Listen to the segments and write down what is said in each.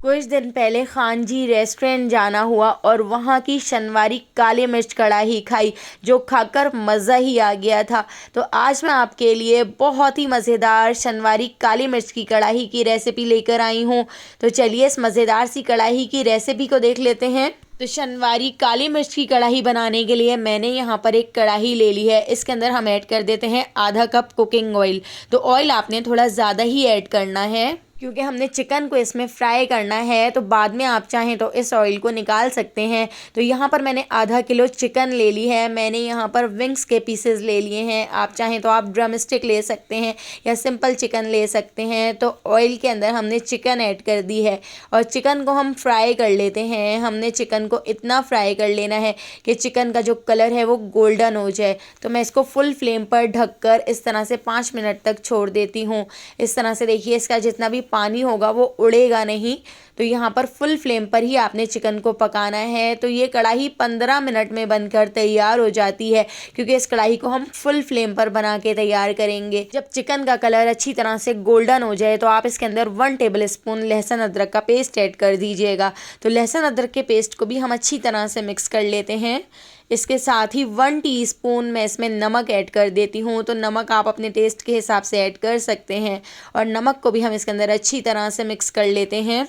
कुछ दिन पहले खान जी रेस्टोरेंट जाना हुआ और वहाँ की शनवारी काली मिर्च कढ़ाई खाई, जो खाकर मज़ा ही आ गया था। तो आज मैं आपके लिए बहुत ही मज़ेदार शनवारी काली मिर्च की कढ़ाई की रेसिपी लेकर आई हूँ। तो चलिए इस मज़ेदार सी कढ़ाई की रेसिपी को देख लेते हैं। तो शनवारी काली मिर्च की कढ़ाई बनाने के लिए मैंने यहाँ पर एक कढ़ाई ले ली है। इसके अंदर हम ऐड कर देते हैं आधा कप कुकिंग ऑयल। तो ऑयल आपने थोड़ा ज़्यादा ही ऐड करना है, क्योंकि हमने चिकन को इसमें फ्राई करना है। तो बाद में आप चाहें तो इस ऑयल को निकाल सकते हैं। तो यहाँ पर मैंने आधा किलो चिकन ले ली है। मैंने यहाँ पर विंग्स के पीसेस ले लिए हैं। आप चाहें तो आप ड्रम स्टिक ले सकते हैं या सिंपल चिकन ले सकते हैं। तो ऑयल के अंदर हमने चिकन ऐड कर दी है और चिकन को हम फ्राई कर लेते हैं। हमने चिकन को इतना फ्राई कर लेना है कि चिकन का जो कलर है वो गोल्डन हो जाए। तो मैं इसको फुल फ्लेम पर ढककर इस तरह से 5 मिनट तक छोड़ देती हूँ। इस तरह से देखिए, इसका जितना भी पानी होगा वो उड़ेगा नहीं। तो यहाँ पर फुल फ्लेम पर ही आपने चिकन को पकाना है। तो ये कढ़ाई 15 मिनट में बनकर तैयार हो जाती है, क्योंकि इस कढ़ाई को हम फुल फ्लेम पर बना के तैयार करेंगे। जब चिकन का कलर अच्छी तरह से गोल्डन हो जाए तो आप इसके अंदर 1 टेबल स्पून लहसुन अदरक का पेस्ट ऐड कर दीजिएगा। तो लहसुन अदरक के पेस्ट को भी हम अच्छी तरह से मिक्स कर लेते हैं। इसके साथ ही 1 टीस्पून मैं इसमें नमक ऐड कर देती हूँ। तो नमक आप अपने टेस्ट के हिसाब से ऐड कर सकते हैं और नमक को भी हम इसके अंदर अच्छी तरह से मिक्स कर लेते हैं।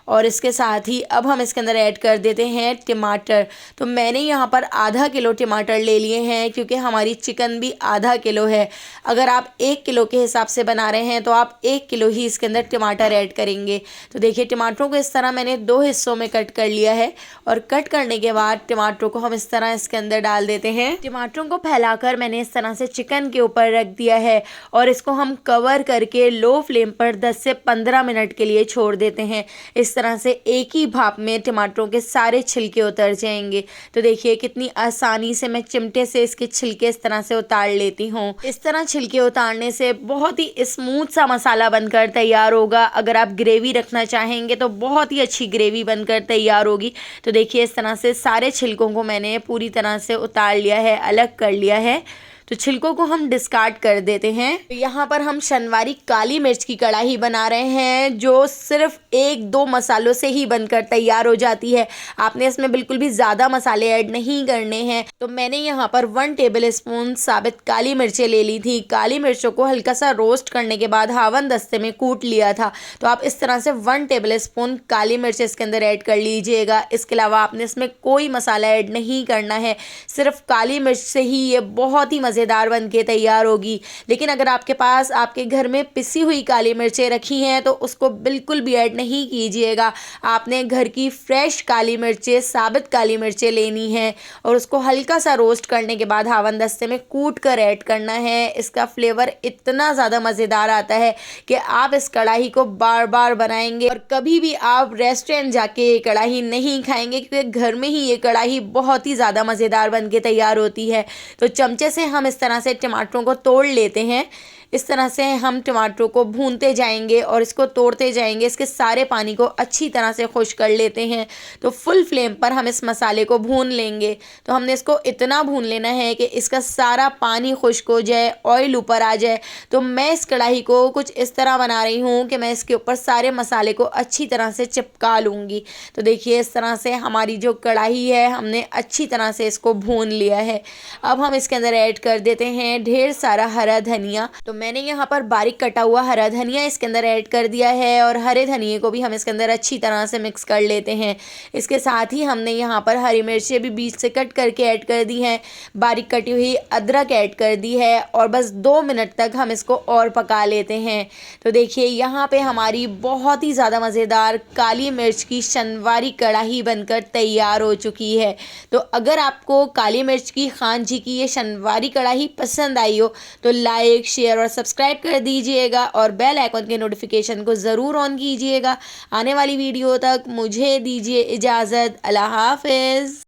और इसके साथ ही अब हम इसके अंदर ऐड कर देते हैं टमाटर। तो मैंने यहाँ पर आधा किलो टमाटर ले लिए हैं, क्योंकि हमारी चिकन भी आधा किलो है। अगर आप 1 किलो के हिसाब से बना रहे हैं तो आप 1 किलो ही इसके अंदर टमाटर ऐड करेंगे। तो देखिए, टमाटरों को इस तरह मैंने 2 हिस्सों में कट कर लिया है और कट करने के बाद टमाटरों को हम इस तरह इसके अंदर डाल देते हैं। टमाटरों को फैलाकर मैंने इस तरह से चिकन के ऊपर रख दिया है और इसको हम कवर करके लो फ्लेम पर 10 से 15 मिनट के लिए छोड़ देते हैं। इस तरह से एक ही भाप में टमाटरों के सारे छिलके उतर जाएंगे। तो देखिए, कितनी आसानी से मैं चिमटे से इसके छिलके इस तरह से उतार लेती हूँ। इस तरह छिलके उतारने से बहुत ही स्मूथ सा मसाला बनकर तैयार होगा। अगर आप ग्रेवी रखना चाहेंगे तो बहुत ही अच्छी ग्रेवी बनकर तैयार होगी। तो देखिए, इस तरह से सारे छिलकों को मैंने पूरी तरह से उतार लिया है, अलग कर लिया है। तो छिलकों को हम डिस्कार्ड कर देते हैं। तो यहाँ पर हम शनवारी काली मिर्च की कढ़ाई बना रहे हैं, जो सिर्फ 1-2 मसालों से ही बनकर तैयार हो जाती है। आपने इसमें बिल्कुल भी ज़्यादा मसाले ऐड नहीं करने हैं। तो मैंने यहाँ पर 1 टेबल स्पून साबित काली मिर्चें ले ली थी। काली मिर्चों को हल्का सा रोस्ट करने के बाद हावन दस्ते में कूट लिया था। तो आप इस तरह से 1 टेबल स्पून काली मिर्च इसके अंदर ऐड कर लीजिएगा। इसके अलावा आपने इसमें कोई मसाला ऐड नहीं करना है। सिर्फ काली मिर्च से ही ये बहुत ही मज़ेदार बन के तैयार होगी। लेकिन अगर आपके पास आपके घर में पिसी हुई काली मिर्चें रखी हैं तो उसको बिल्कुल भी ऐड नहीं कीजिएगा। आपने घर की फ्रेश काली मिर्चें, साबित काली मिर्चें लेनी है और उसको हल्का सा रोस्ट करने के बाद हावन दस्ते में कूट कर ऐड करना है। इसका फ्लेवर इतना ज़्यादा मज़ेदार आता है कि आप इस कढ़ाई को बार बार बनाएंगे और कभी भी आप रेस्टोरेंट जाके ये कढ़ाई नहीं खाएंगे, क्योंकि घर में ही ये कढ़ाई बहुत ही ज़्यादा मज़ेदार बन के तैयार होती है। तो चमचे से हम इस तरह से टमाटरों को तोड़ लेते हैं। इस तरह से हम टमाटरों को भूनते जाएंगे और इसको तोड़ते जाएंगे। इसके सारे पानी को अच्छी तरह से खुश कर लेते हैं। तो फुल फ्लेम पर हम इस मसाले को भून लेंगे। तो हमने इसको इतना भून लेना है कि इसका सारा पानी खुश्क हो जाए, ऑयल ऊपर आ जाए। तो मैं इस कढ़ाई को कुछ इस तरह बना रही हूँ कि मैं इसके ऊपर सारे मसाले को अच्छी तरह से चिपका लूँगी। तो देखिए, इस तरह से हमारी जो कढ़ाई है हमने अच्छी तरह से इसको भून लिया है। अब हम इसके अंदर ऐड कर देते हैं ढेर सारा हरा धनिया। तो मैंने यहाँ पर बारीक कटा हुआ हरा धनिया इसके अंदर ऐड कर दिया है और हरे धनिए को भी हम इसके अंदर अच्छी तरह से मिक्स कर लेते हैं। इसके साथ ही हमने यहाँ पर हरी मिर्चें भी बीच से कट करके ऐड कर दी हैं। बारीक कटी हुई अदरक ऐड कर दी है और बस 2 मिनट तक हम इसको और पका लेते हैं। तो देखिए, यहाँ पे हमारी बहुत ही ज़्यादा मज़ेदार काली मिर्च की शनवारी कढ़ाई बनकर तैयार हो चुकी है। तो अगर आपको काली मिर्च की खान जी की ये शनवारी कढ़ाई पसंद आई हो तो लाइक, शेयर और सब्सक्राइब कर दीजिएगा और बेल आइकन के नोटिफिकेशन को ज़रूर ऑन कीजिएगा। आने वाली वीडियो तक मुझे दीजिए इजाज़त। अल्लाह हाफ़िज़।